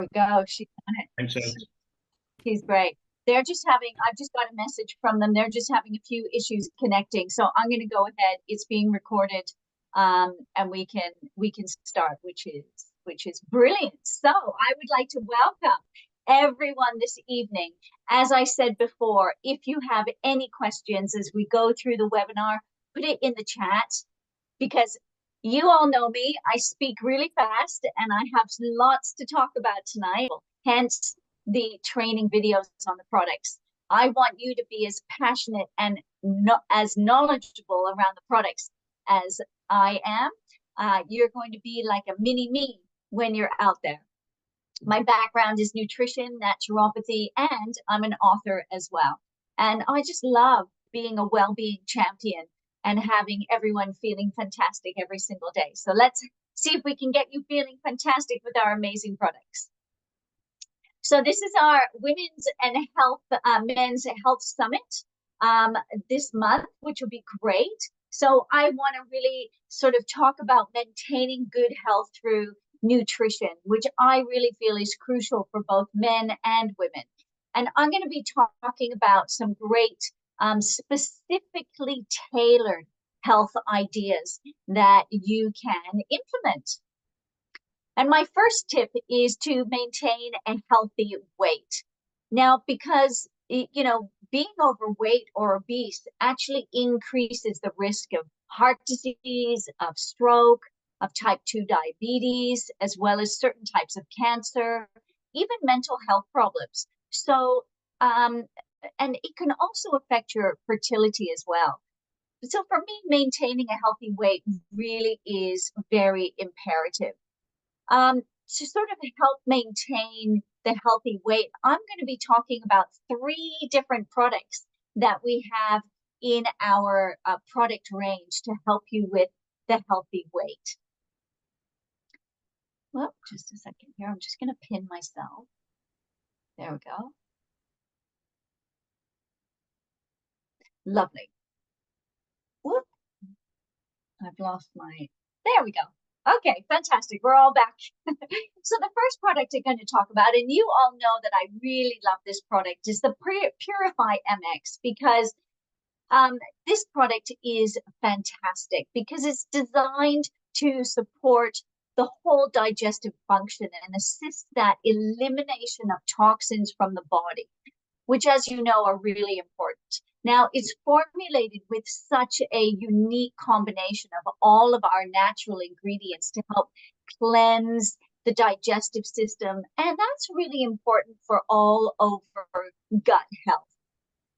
we go. She's on it. Thanks, Ed. She's great. I've just got a message from them. They're just having a few issues connecting. So I'm going to go ahead. It's being recorded. And we can start, which is brilliant. So I would like to welcome everyone this evening. As I said before, if you have any questions as we go through the webinar, put it in the chat, because you all know me. I speak really fast and I have lots to talk about tonight, hence the training videos on the products. I want you to be as passionate and as knowledgeable around the products as I am. You're going to be like a mini me when you're out there. My background is nutrition, naturopathy, and I'm an author as well. And I just love being a well-being champion and having everyone feeling fantastic every single day. So let's see if we can get you feeling fantastic with our amazing products. So this is our Women's and Health Men's Health Summit this month, which will be great. So I want to really sort of talk about maintaining good health through nutrition, which I really feel is crucial for both men and women. And I'm going to be talking about some great specifically tailored health ideas that you can implement. And my first tip is to maintain a healthy weight. Now, because, you know, being overweight or obese actually increases the risk of heart disease, of stroke, of type 2 diabetes, as well as certain types of cancer, even mental health problems. So, and it can also affect your fertility as well. So for me, maintaining a healthy weight really is very imperative. To sort of help maintain the healthy weight, I'm going to be talking about 3 different products that we have in our product range to help you with the healthy weight. Well, just a second here. I'm just going to pin myself. There we go. Lovely. Whoop. I've lost my, there we go. Okay, fantastic. We're all back. So the first product I'm going to talk about, and you all know that I really love this product, is the Purify MX, because this product is fantastic because it's designed to support the whole digestive function and assist that elimination of toxins from the body, which, as you know, are really important. Now, it's formulated with such a unique combination of all of our natural ingredients to help cleanse the digestive system, and that's really important for all over gut health.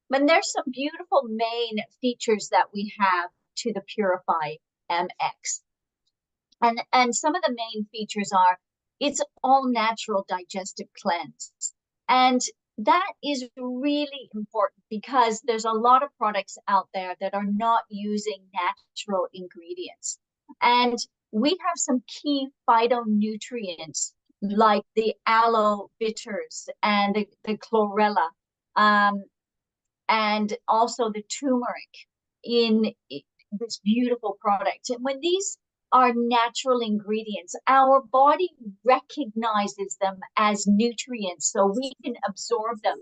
But there's some beautiful main features that we have to the Purify MX. And some of the main features are, it's all natural digestive cleanse. And that is really important because there's a lot of products out there that are not using natural ingredients. And we have some key phytonutrients like the aloe bitters and the chlorella, and also the turmeric in this beautiful product. And when these are natural ingredients, our body recognizes them as nutrients, so we can absorb them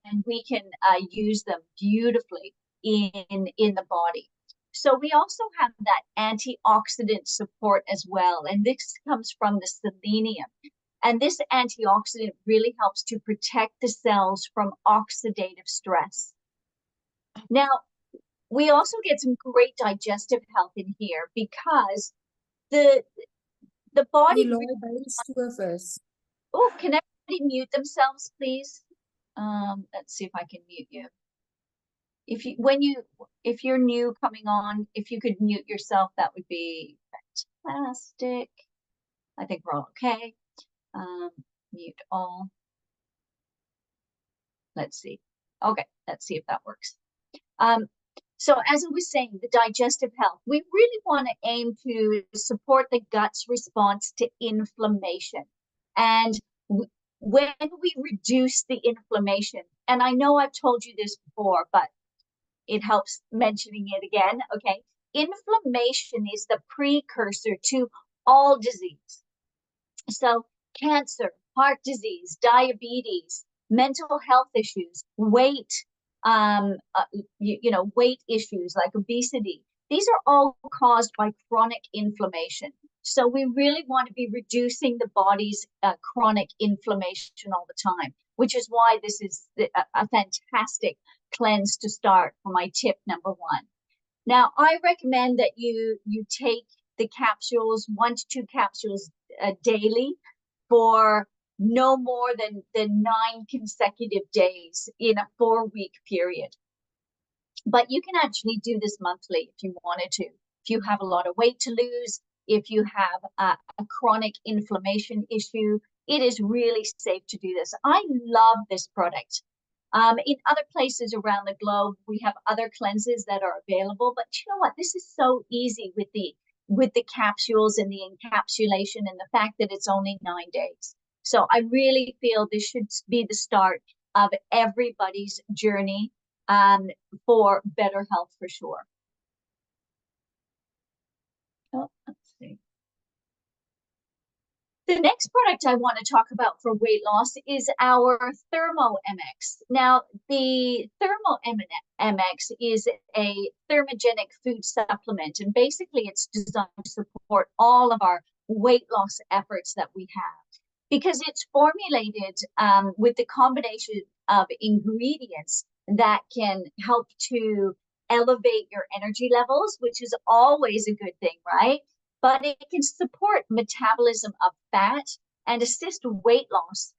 and we can use them beautifully in the body. So we also have that antioxidant support as well, and this comes from the selenium. And this antioxidant really helps to protect the cells from oxidative stress. Now, we also get some great digestive health in here because the body. Oh, can everybody mute themselves, please? Let's see if I can mute you. If you're new coming on, if you could mute yourself, that would be fantastic. I think we're all okay. Mute all. Let's see. Okay, let's see if that works. So as I was saying, the digestive health, we really want to aim to support the gut's response to inflammation. And when we reduce the inflammation, and I know I've told you this before, but it helps mentioning it again, okay? Inflammation is the precursor to all disease. So cancer, heart disease, diabetes, mental health issues, weight, weight issues like obesity. These are all caused by chronic inflammation. So we really want to be reducing the body's chronic inflammation all the time, which is why this is a fantastic cleanse to start for my tip number one. Now, I recommend that you take the capsules, 1 to 2 capsules daily for no more than 9 consecutive days in a 4-week period. But you can actually do this monthly if you wanted to. If you have a lot of weight to lose, if you have a chronic inflammation issue, it is really safe to do this. I love this product. In other places around the globe, we have other cleanses that are available, but you know what? This is so easy with the capsules and the encapsulation and the fact that it's only 9 days. So I really feel this should be the start of everybody's journey for better health for sure. Oh, let's see. The next product I want to talk about for weight loss is our Thermo MX. Now, the Thermo MX is a thermogenic food supplement, and basically it's designed to support all of our weight loss efforts that we have because it's formulated with the combination of ingredients that can help to elevate your energy levels, which is always a good thing, right? But it can support metabolism of fat and assist weight loss,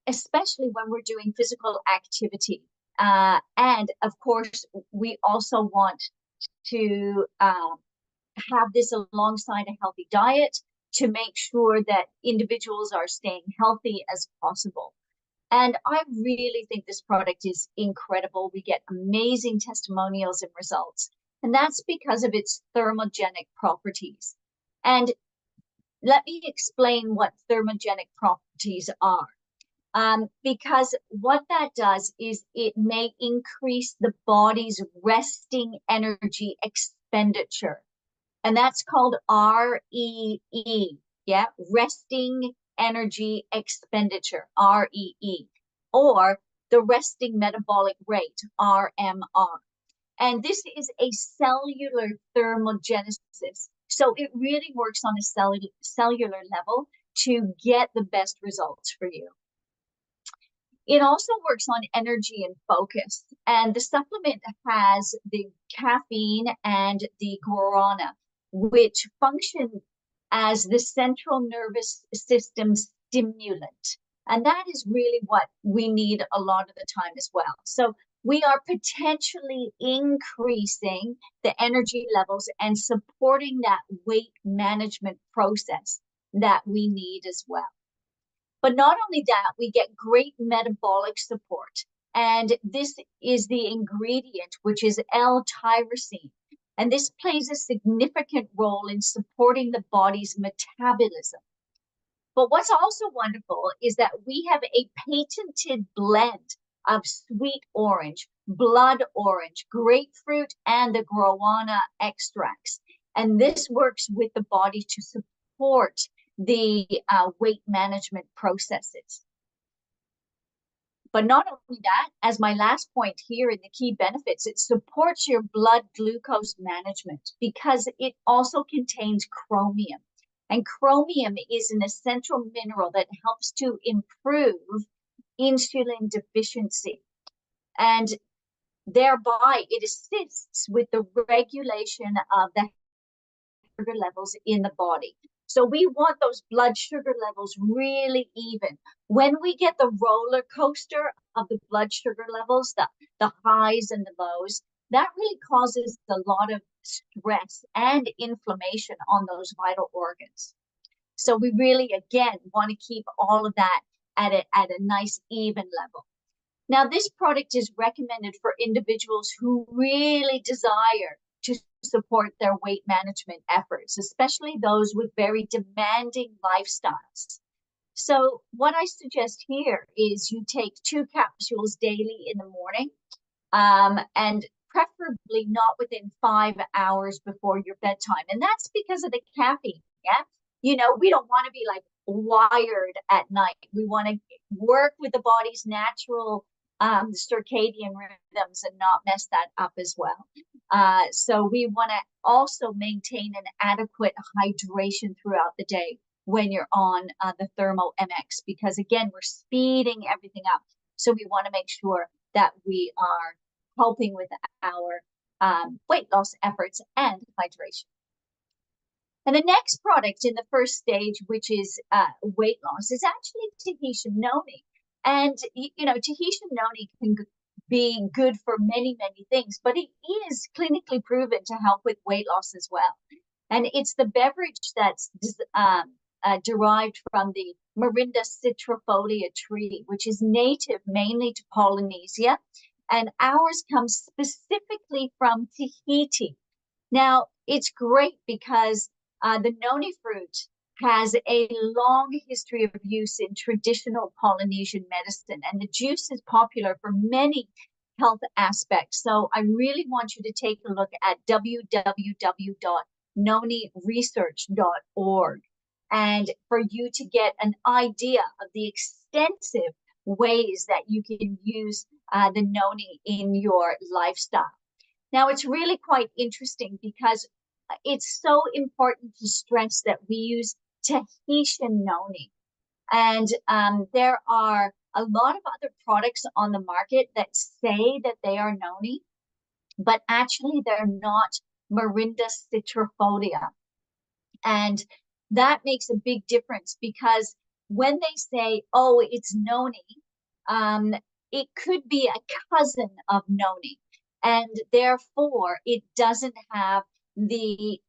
especially when we're doing physical activity. And of course, we also want to have this alongside a healthy diet to make sure that individuals are staying healthy as possible. And I really think this product is incredible. We get amazing testimonials and results. And that's because of its thermogenic properties. And let me explain what thermogenic properties are. Because what that does is it may increase the body's resting energy expenditure. And that's called REE, yeah, resting energy expenditure, REE, or the resting metabolic rate, RMR. And this is a cellular thermogenesis. So it really works on a cellular level to get the best results for you. It also works on energy and focus. And the supplement has the caffeine and the guarana, which function as the central nervous system stimulant. And that is really what we need a lot of the time as well. So we are potentially increasing the energy levels and supporting that weight management process that we need as well. But not only that, we get great metabolic support. And this is the ingredient, which is L-tyrosine. And this plays a significant role in supporting the body's metabolism. But what's also wonderful is that we have a patented blend of sweet orange, blood orange, grapefruit, and the guarana extracts. And this works with the body to support the weight management processes. But not only that, as my last point here in the key benefits, it supports your blood glucose management because it also contains chromium. And chromium is an essential mineral that helps to improve insulin deficiency. And thereby, it assists with the regulation of the sugar levels in the body. So we want those blood sugar levels really even. When we get the roller coaster of the blood sugar levels, the highs and the lows, that really causes a lot of stress and inflammation on those vital organs. So we really, again, want to keep all of that at a nice even level. Now, this product is recommended for individuals who really desire to support their weight management efforts, especially those with very demanding lifestyles. So what I suggest here is you take 2 capsules daily in the morning, and preferably not within 5 hours before your bedtime. And that's because of the caffeine, yeah? You know, we don't want to be like wired at night. We want to work with the body's natural circadian rhythms and not mess that up as well. So we want to also maintain an adequate hydration throughout the day when you're on the Thermo MX, because again, we're speeding everything up. So we want to make sure that we are helping with our weight loss efforts and hydration. And the next product in the first stage, which is weight loss, is actually Tahitian noni. And, you know, Tahitian noni can be good for many, many things, but it is clinically proven to help with weight loss as well. And it's the beverage that's derived from the Morinda citrifolia tree, which is native mainly to Polynesia. And ours comes specifically from Tahiti. Now, it's great because the noni fruit has a long history of use in traditional Polynesian medicine, and the juice is popular for many health aspects. So I really want you to take a look at www.noniresearch.org, and for you to get an idea of the extensive ways that you can use the noni in your lifestyle. Now, it's really quite interesting because it's so important to stress that we use Tahitian noni. And there are a lot of other products on the market that say that they are noni, but actually they're not Morinda citrifolia. And that makes a big difference, because when they say, oh, it's noni, it could be a cousin of noni. And therefore, it doesn't have the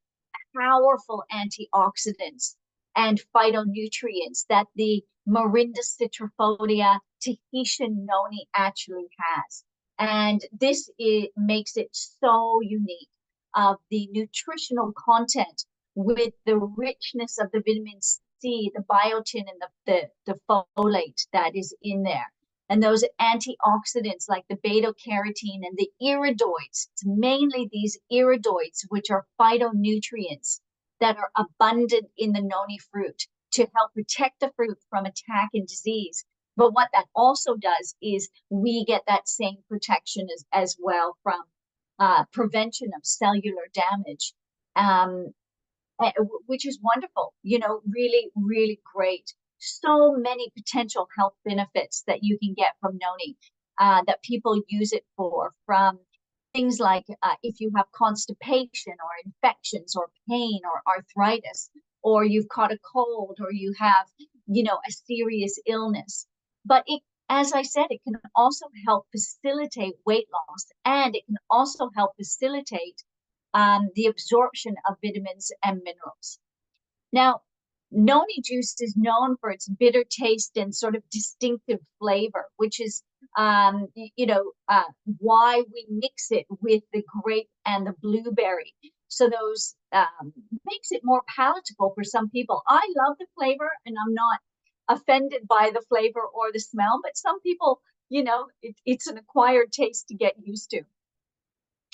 powerful antioxidants and phytonutrients that the Morinda citrifolia Tahitian noni actually has. And this makes it so unique of the nutritional content, with the richness of the vitamin C, the biotin, and the folate that is in there. And those antioxidants like the beta-carotene and the iridoids, it's mainly these iridoids, which are phytonutrients that are abundant in the noni fruit to help protect the fruit from attack and disease. But what that also does is we get that same protection as well from prevention of cellular damage, which is wonderful, you know, really, really great. So many potential health benefits that you can get from noni, that people use it for, from things like if you have constipation or infections or pain or arthritis, or you've caught a cold, or you have, you know, a serious illness. But it, as I said, it can also help facilitate weight loss, and it can also help facilitate the absorption of vitamins and minerals. Now, noni juice is known for its bitter taste and sort of distinctive flavor, which is, you know, why we mix it with the grape and the blueberry. So those makes it more palatable for some people. I love the flavor, and I'm not offended by the flavor or the smell, but some people, you know, it's an acquired taste to get used to.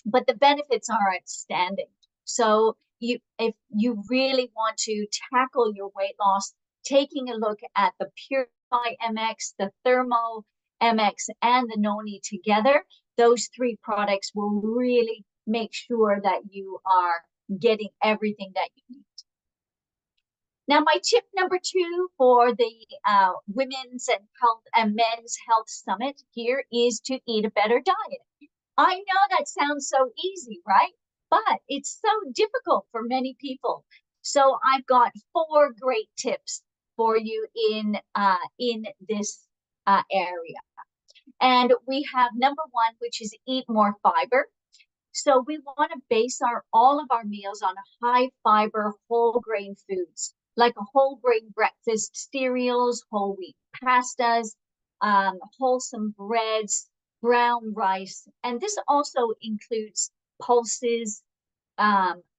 But the benefits are outstanding. So if you really want to tackle your weight loss, taking a look at the Purify MX, the Thermo MX, and the noni together, those three products will really make sure that you are getting everything that you need. Now, my tip number 2 for the Women's and Health and Men's Health Summit here is to eat a better diet. I know that sounds so easy, right? But it's so difficult for many people. So I've got 4 great tips for you in this area. And we have number 1, which is eat more fiber. So we want to base all of our meals on high fiber whole grain foods, like a whole grain breakfast cereals, whole wheat pastas, wholesome breads, brown rice. And this also includes pulses,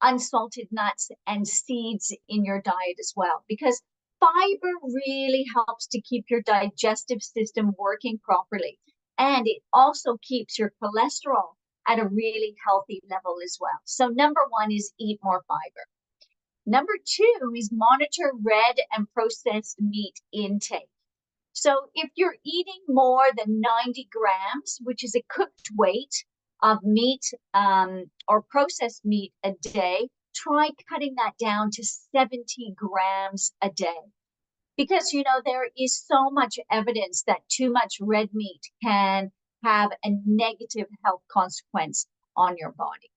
unsalted nuts, and seeds in your diet as well, because fiber really helps to keep your digestive system working properly. And it also keeps your cholesterol at a really healthy level as well. So number 1 is eat more fiber. Number two is monitor red and processed meat intake. So if you're eating more than 90 grams, which is a cooked weight of meat or processed meat a day, try cutting that down to 70 grams a day. Because, there is so much evidence that too much red meat can have a negative health consequence on your body.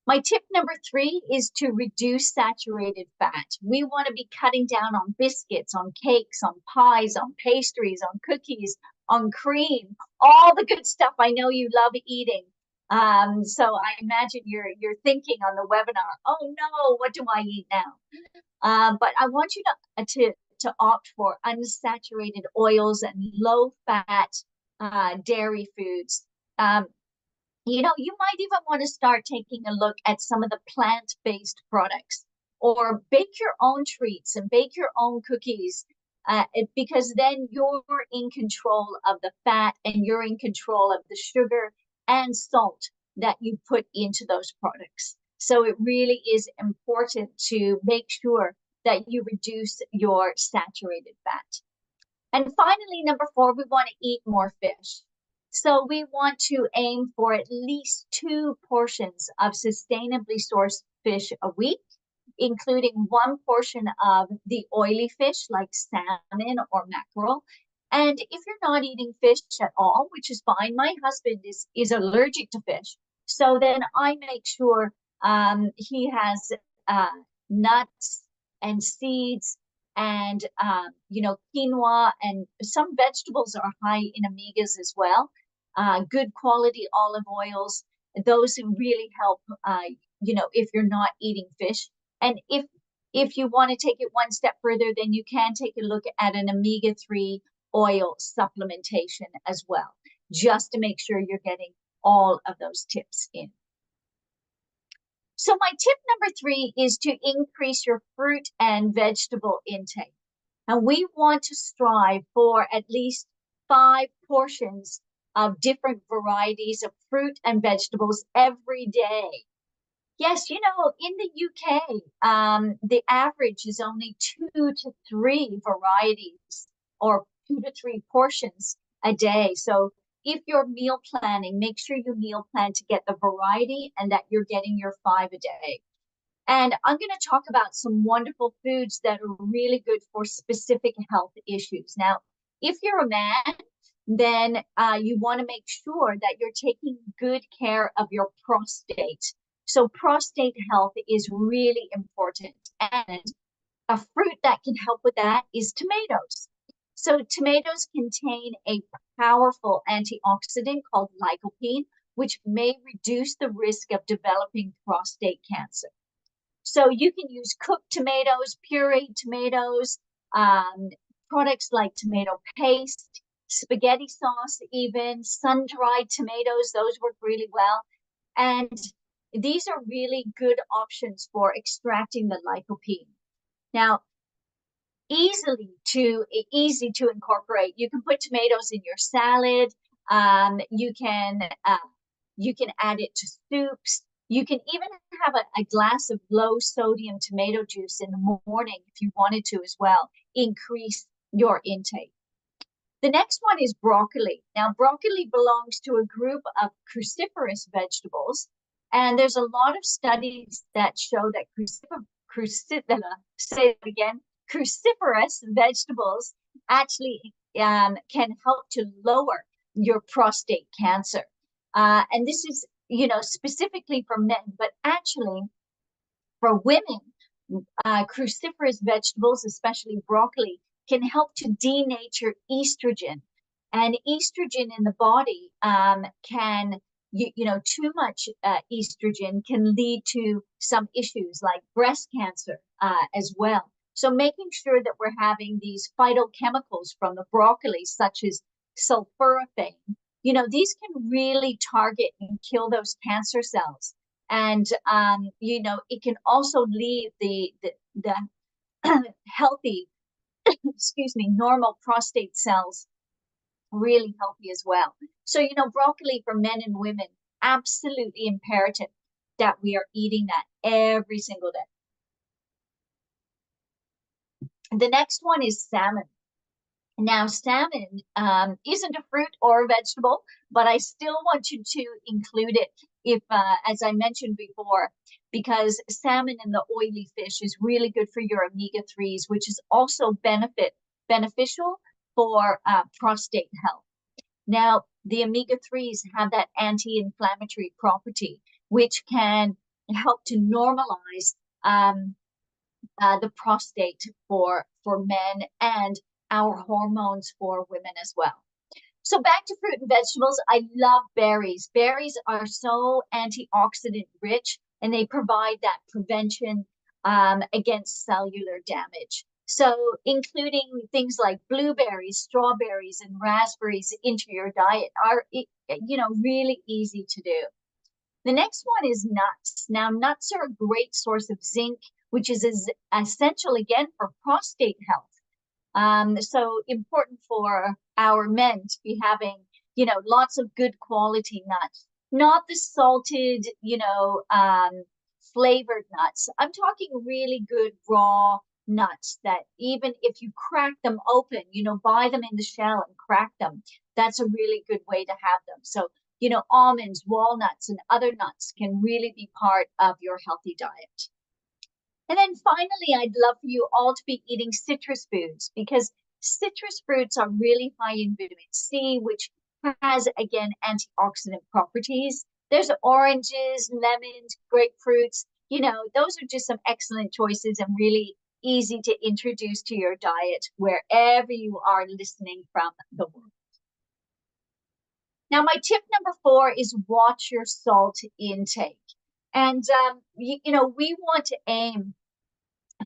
My tip number three is to reduce saturated fat. We want to be cutting down on biscuits, on cakes, on pies, on pastries, on cookies, on cream, all the good stuff I know you love eating. So I imagine you're thinking on the webinar, oh no, what do I eat now? But I want you to opt for unsaturated oils and low fat dairy foods. You might even want to start taking a look at some of the plant-based products, or bake your own treats and bake your own cookies, because then you're in control of the fat and you're in control of the sugar and salt that you put into those products. So it really is important to make sure that you reduce your saturated fat. And finally, number four, we want to eat more fish. So we want to aim for at least 2 portions of sustainably sourced fish a week, including 1 portion of the oily fish like salmon or mackerel. And if you're not eating fish at all, which is fine, my husband is allergic to fish. So then I make sure he has nuts and seeds and quinoa, and some vegetables are high in omegas as well. Good quality olive oils, those really help if you're not eating fish. And if you want to take it one step further, then you can take a look at an omega-3 oil supplementation as well, just to make sure you're getting all of those tips in. So my tip number 3 is to increase your fruit and vegetable intake. And we want to strive for at least 5 portions of different varieties of fruit and vegetables every day. Yes, in the UK, the average is only 2 to 3 varieties or 2 to 3 portions a day. So if you're meal planning, make sure you meal plan to get the variety and that you're getting your 5 a day. And I'm going to talk about some wonderful foods that are really good for specific health issues. Now, if you're a man, then you want to make sure that you're taking good care of your prostate. So prostate health is really important. And a fruit that can help with that is tomatoes. So tomatoes contain a powerful antioxidant called lycopene, which may reduce the risk of developing prostate cancer. So you can use cooked tomatoes, pureed tomatoes, products like tomato paste, spaghetti sauce, even sun-dried tomatoes. Those work really well. And these are really good options for extracting the lycopene. Now, easy to incorporate. You can put tomatoes in your salad. You can add it to soups. You can even have a glass of low sodium tomato juice in the morning if you wanted to as well. Increase your intake. The next one is broccoli. Now, broccoli belongs to a group of cruciferous vegetables, and there's a lot of studies that show that cruciferous vegetables actually can help to lower your prostate cancer. And this is, specifically for men, but actually for women, cruciferous vegetables, especially broccoli, can help to denature estrogen. And estrogen in the body can, too much estrogen can lead to some issues like breast cancer as well. So making sure that we're having these phytochemicals from the broccoli, such as sulforaphane, these can really target and kill those cancer cells. And, it can also leave the healthy, normal prostate cells really healthy as well. So, broccoli for men and women, absolutely imperative that we are eating that every single day. The next one is salmon. Now, salmon isn't a fruit or a vegetable, but I still want you to include it if, as I mentioned before, because salmon and the oily fish is really good for your omega-3s, which is also beneficial for prostate health. Now, the omega-3s have that anti-inflammatory property, which can help to normalize the prostate for men and our hormones for women as well. So back to fruit and vegetables. I love berries. Berries are so antioxidant rich, and they provide that prevention against cellular damage. So including things like blueberries, strawberries, and raspberries into your diet are, really easy to do. The next one is nuts. Now, nuts are a great source of zinc, which is essential again for prostate health. So important for our men to be having, lots of good quality nuts, not the salted, flavored nuts. I'm talking really good raw nuts that even if you crack them open, buy them in the shell and crack them. That's a really good way to have them. So, almonds, walnuts, and other nuts can really be part of your healthy diet. And then finally, I'd love for you all to be eating citrus foods, because citrus fruits are really high in vitamin C, which has, again, antioxidant properties. There's oranges, lemons, grapefruits. Those are just some excellent choices and really easy to introduce to your diet wherever you are listening from the world. Now, my tip number 4 is watch your salt intake. And, we want to aim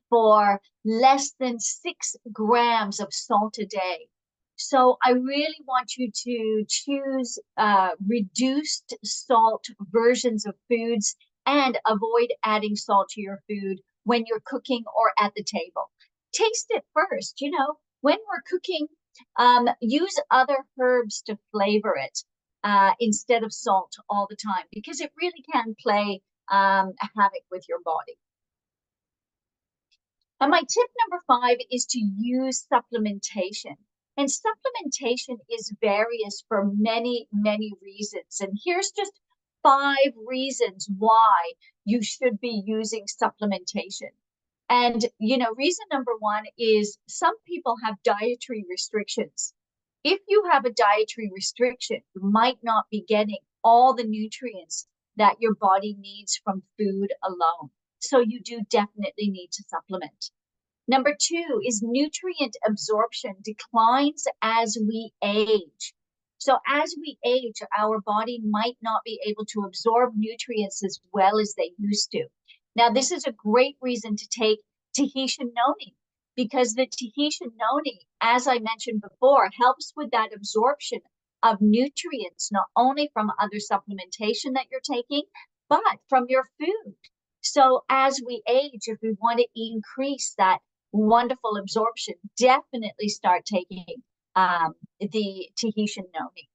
for less than 6 grams of salt a day. So I really want you to choose reduced salt versions of foods and avoid adding salt to your food when you're cooking or at the table. Taste it first. When we're cooking, use other herbs to flavor it instead of salt all the time, because it really can play havoc with your body. And my tip number 5 is to use supplementation. And supplementation is various for many, many reasons. And here's just 5 reasons why you should be using supplementation. And, reason number 1 is some people have dietary restrictions. If you have a dietary restriction, you might not be getting all the nutrients that your body needs from food alone. So you do definitely need to supplement. Number 2 is nutrient absorption declines as we age. So as we age, our body might not be able to absorb nutrients as well as they used to. Now, this is a great reason to take Tahitian noni, because the Tahitian noni, as I mentioned before, helps with that absorption of nutrients, not only from other supplementation that you're taking, but from your food. So as we age, if we want to increase that wonderful absorption, definitely start taking the Tahitian noni.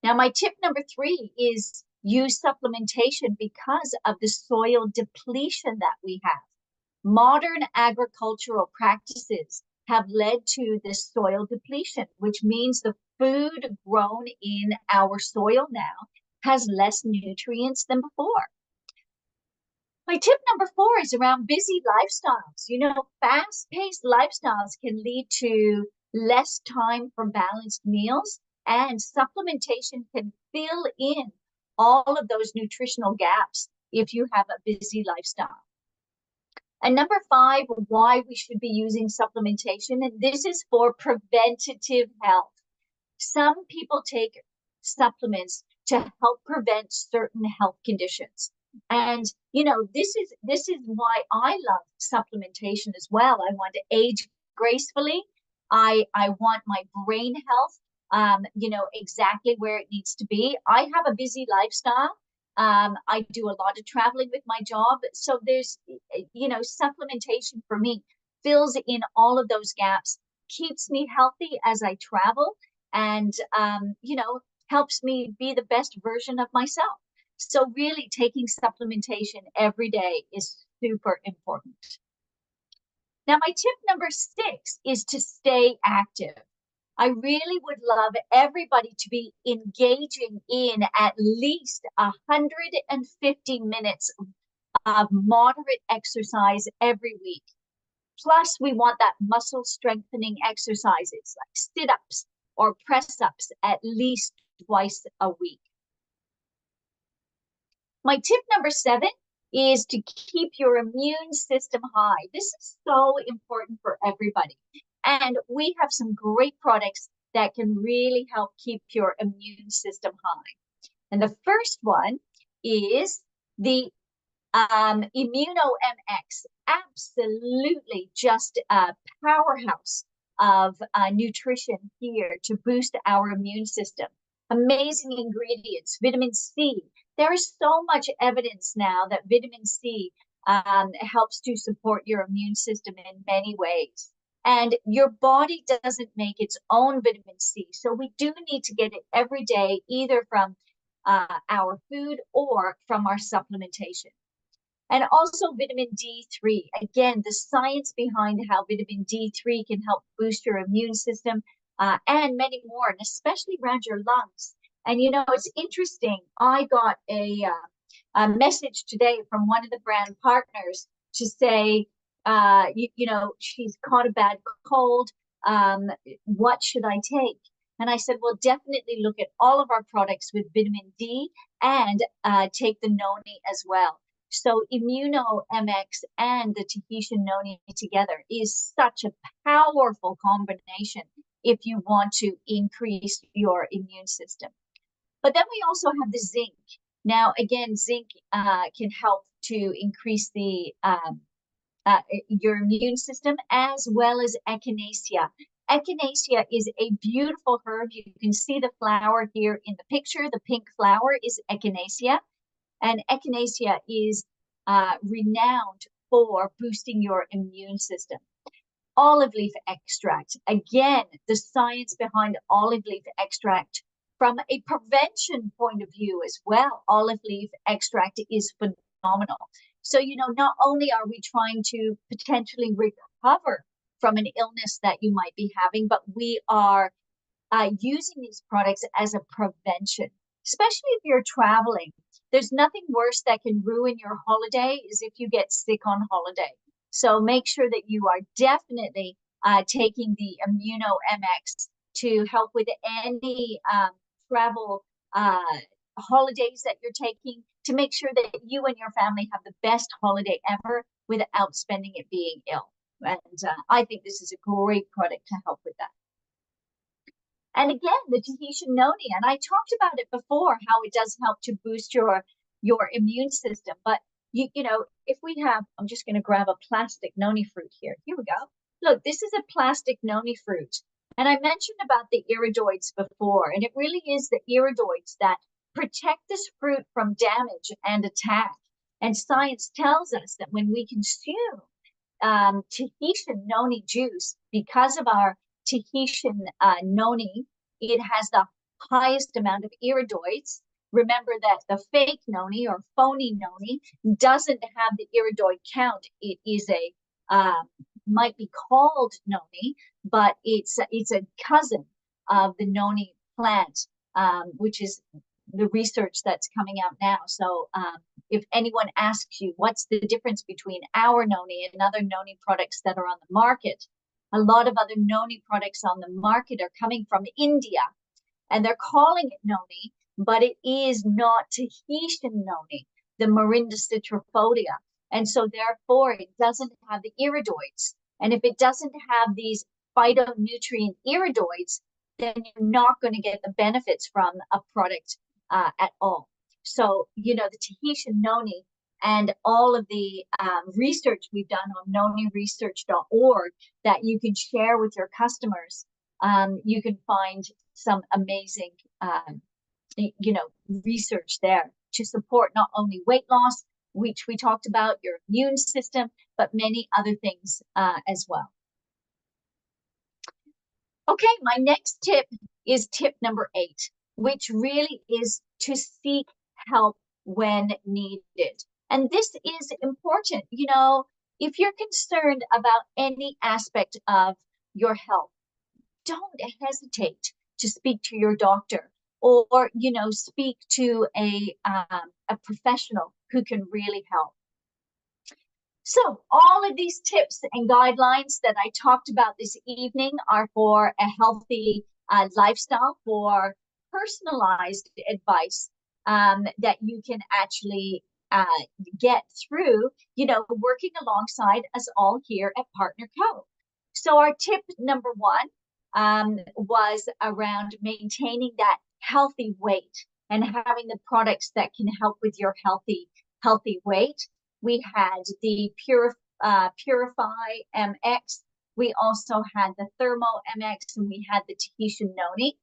Now, my tip number 3 is use supplementation because of the soil depletion that we have. Modern agricultural practices have led to this soil depletion, which means the food grown in our soil now has less nutrients than before. My tip number 4 is around busy lifestyles. Fast-paced lifestyles can lead to less time for balanced meals, and supplementation can fill in all of those nutritional gaps if you have a busy lifestyle. And number 5, why we should be using supplementation, and this is for preventative health. Some people take supplements to help prevent certain health conditions. And, this is why I love supplementation as well. I want to age gracefully. I want my brain health, exactly where it needs to be. I have a busy lifestyle. I do a lot of traveling with my job. So there's, supplementation for me fills in all of those gaps, keeps me healthy as I travel, and, helps me be the best version of myself. So really taking supplementation every day is super important. Now, my tip number 6 is to stay active. I really would love everybody to be engaging in at least 150 minutes of moderate exercise every week. Plus, we want that muscle strengthening exercises like sit-ups or press-ups at least twice a week. My tip number 7 is to keep your immune system high. This is so important for everybody. And we have some great products that can really help keep your immune system high. And the first one is the Immuno MX. Absolutely just a powerhouse of nutrition here to boost our immune system. Amazing ingredients, vitamin C. There is so much evidence now that vitamin C helps to support your immune system in many ways. And your body doesn't make its own vitamin C. So we do need to get it every day, either from our food or from our supplementation. And also vitamin D3. Again, the science behind how vitamin D3 can help boost your immune system and many more, and especially around your lungs. And, you know, it's interesting. I got a message today from one of the brand partners to say, you know, she's caught a bad cold. What should I take? And I said, well, definitely look at all of our products with vitamin D and take the noni as well. So Immuno MX and the Tahitian noni together is such a powerful combination if you want to increase your immune system. But then we also have the zinc. Now, again, zinc can help to increase the your immune system, as well as echinacea. Echinacea is a beautiful herb. You can see the flower here in the picture. The pink flower is echinacea. And echinacea is renowned for boosting your immune system. Olive leaf extract. Again, the science behind olive leaf extract from a prevention point of view as well. Olive leaf extract is phenomenal. So, you know, not only are we trying to potentially recover from an illness that you might be having, but we are using these products as a prevention, especially if you're traveling. There's nothing worse that can ruin your holiday is if you get sick on holiday. So make sure that you are definitely taking the Immuno MX to help with any travel holidays that you're taking, to make sure that you and your family have the best holiday ever without spending it being ill. And I think this is a great product to help with that. And again, the Tahitian noni, and I talked about it before, how it does help to boost your immune system. But you know, if we have, I'm just going to grab a plastic noni fruit here. Here we go. Look, this is a plastic noni fruit. And I mentioned about the iridoids before, and it really is the iridoids that protect this fruit from damage and attack. And science tells us that when we consume Tahitian noni juice, because of our Tahitian noni, it has the highest amount of iridoids. Remember that the fake noni or phony noni doesn't have the iridoid count. It is a might be called noni, but it's a cousin of the noni plant, which is the research that's coming out now. So if anyone asks you what's the difference between our noni and other noni products that are on the market, a lot of other noni products on the market are coming from India, and they're calling it noni, but it is not Tahitian noni, the Morinda citrifolia. And so therefore it doesn't have the iridoids. And if it doesn't have these phytonutrient iridoids, then you're not going to get the benefits from a product at all. So, you know, the Tahitian noni and all of the research we've done on noniresearch.org that you can share with your customers, you can find some amazing, you know, research there to support not only weight loss, which we talked about, your immune system, but many other things as well. Okay, my next tip is tip number 8, which really is to seek help when needed. And this is important. You know, If you're concerned about any aspect of your health, don't hesitate to speak to your doctor, or speak to a professional who can really help. So all of these tips and guidelines that I talked about this evening are for a healthy lifestyle, for personalized advice that you can actually get through, working alongside us all here at PartnerCo. So our tip number one was around maintaining that healthy weight and having the products that can help with your healthy weight. We had the Purify MX. We also had the Thermo MX, and we had the Tahitian Noni.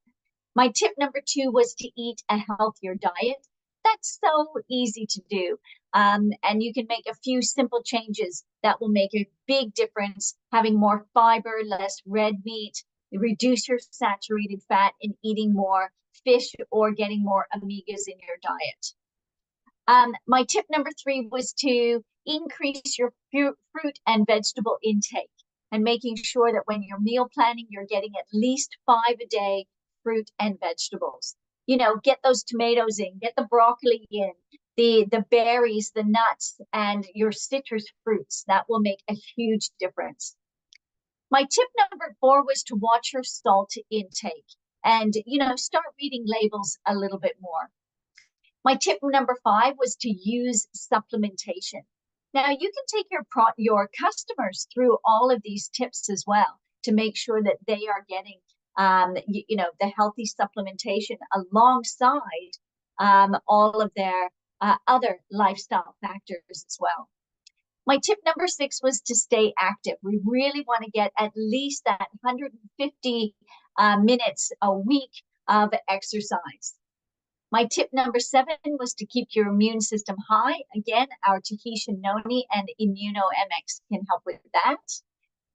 My tip number two was to eat a healthier diet. That's so easy to do. And you can make a few simple changes that will make a big difference. Having more fiber, less red meat, reduce your saturated fat, and eating more fish or getting more omegas in your diet. My tip number three was to increase your fruit and vegetable intake, and making sure that when you're meal planning, you're getting at least 5 a day fruit and vegetables. Get those tomatoes in, get the broccoli in, the berries, the nuts, and your citrus fruits. That will make a huge difference. My tip number four was to watch your salt intake and, start reading labels a little bit more. My tip number five was to use supplementation. Now, you can take your customers through all of these tips as well to make sure that they are getting, the healthy supplementation alongside all of their other lifestyle factors as well. My tip number six was to stay active. We really want to get at least that 150 minutes a week of exercise. My tip number seven was to keep your immune system high. Again, our Tahitian Noni and Immuno MX can help with that.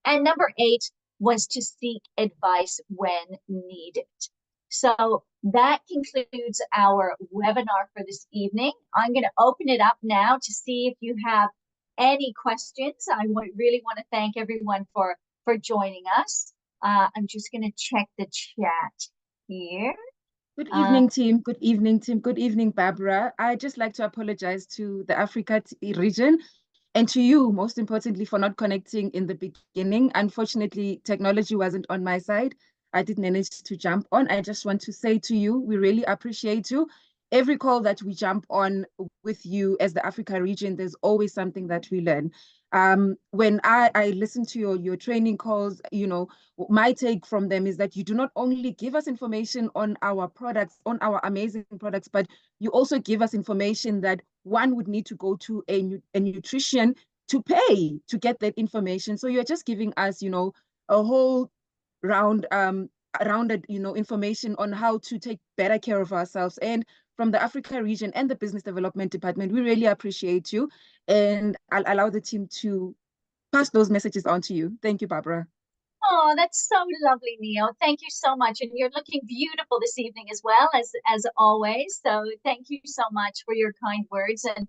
And number eight was to seek advice when needed. So that concludes our webinar for this evening. I'm going to open it up now to see if you have any questions. I really want to thank everyone for joining us. I'm just going to check the chat here. Good evening, team. Good evening, team. Good evening, Barbara. I'd just like to apologize to the Africa region and to you, most importantly, for not connecting in the beginning. Unfortunately, technology wasn't on my side. I did manage to jump on. I just want to say to you, we really appreciate you. Every call that we jump on with you as the Africa region, there's always something that we learn. When I listen to your training calls, my take from them is that you do not only give us information on our products, on our amazing products, but you also give us information that one would need to go to a nutrition to pay to get that information. So you're just giving us, a whole rounded, information on how to take better care of ourselves. And from the Africa region and the Business Development Department, we really appreciate you. And I'll allow the team to pass those messages on to you. Thank you, Barbara. Oh, that's so lovely, Neil. Thank you so much. And you're looking beautiful this evening as well, as always. So thank you so much for your kind words. And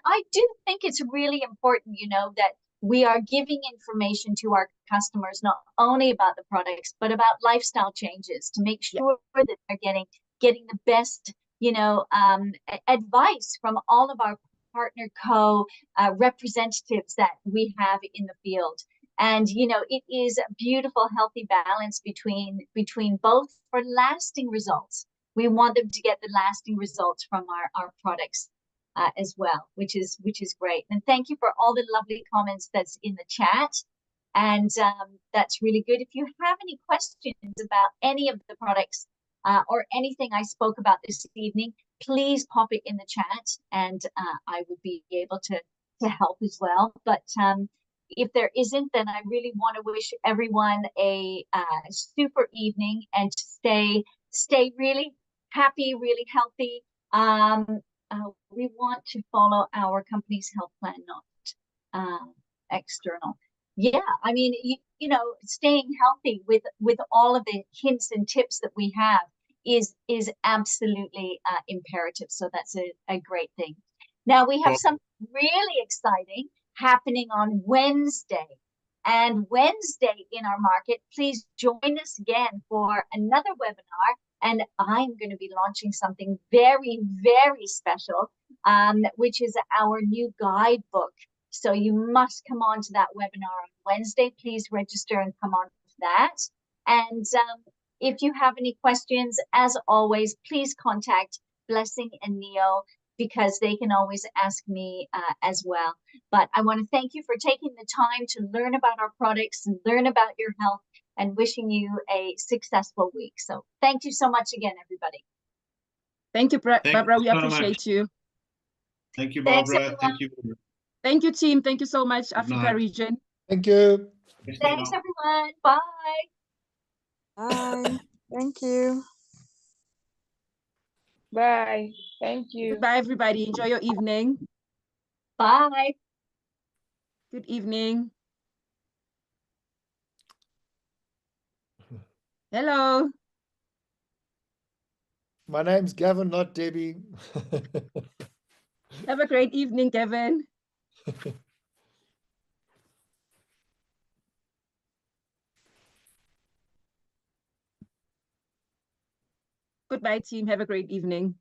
I do think it's really important, that we are giving information to our customers, not only about the products, but about lifestyle changes to make sure that they're getting the best, advice from all of our PartnerCo representatives that we have in the field. And, it is a beautiful, healthy balance between both for lasting results. We want them to get the lasting results from our products as well, which is great. And thank you for all the lovely comments that's in the chat. And that's really good. If you have any questions about any of the products or anything I spoke about this evening, please pop it in the chat, and I would be able to help as well. But if there isn't, then I really want to wish everyone a super evening, and to stay really happy, really healthy. We want to follow our company's health plan, not external. Yeah, I mean, staying healthy with all of the hints and tips that we have is absolutely imperative. So that's a great thing. Now we have something really exciting happening on Wednesday. And Wednesday in our market, please join us again for another webinar. And I'm going to be launching something very, very special, which is our new guidebook. So you must come on to that webinar on Wednesday. Please register and come on to that. And if you have any questions, as always, please contact Blessing and Neo, because they can always ask me as well. But I want to thank you for taking the time to learn about our products and learn about your health, and wishing you a successful week. So thank you so much again, everybody. Thank you, Barbara. We so appreciate much. you. Thank you, Thanks, Barbara. everyone. Thank you. Thank you, team. Thank you so much, Good Africa night. region. Thank you. Thanks, everyone. Bye. Bye. Thank you. Bye. Thank you. Goodbye, everybody. Enjoy your evening. Bye. Good evening. Hello. My name's Gavin, not Debbie. Have a great evening, Kevin. Goodbye, team. Have a great evening.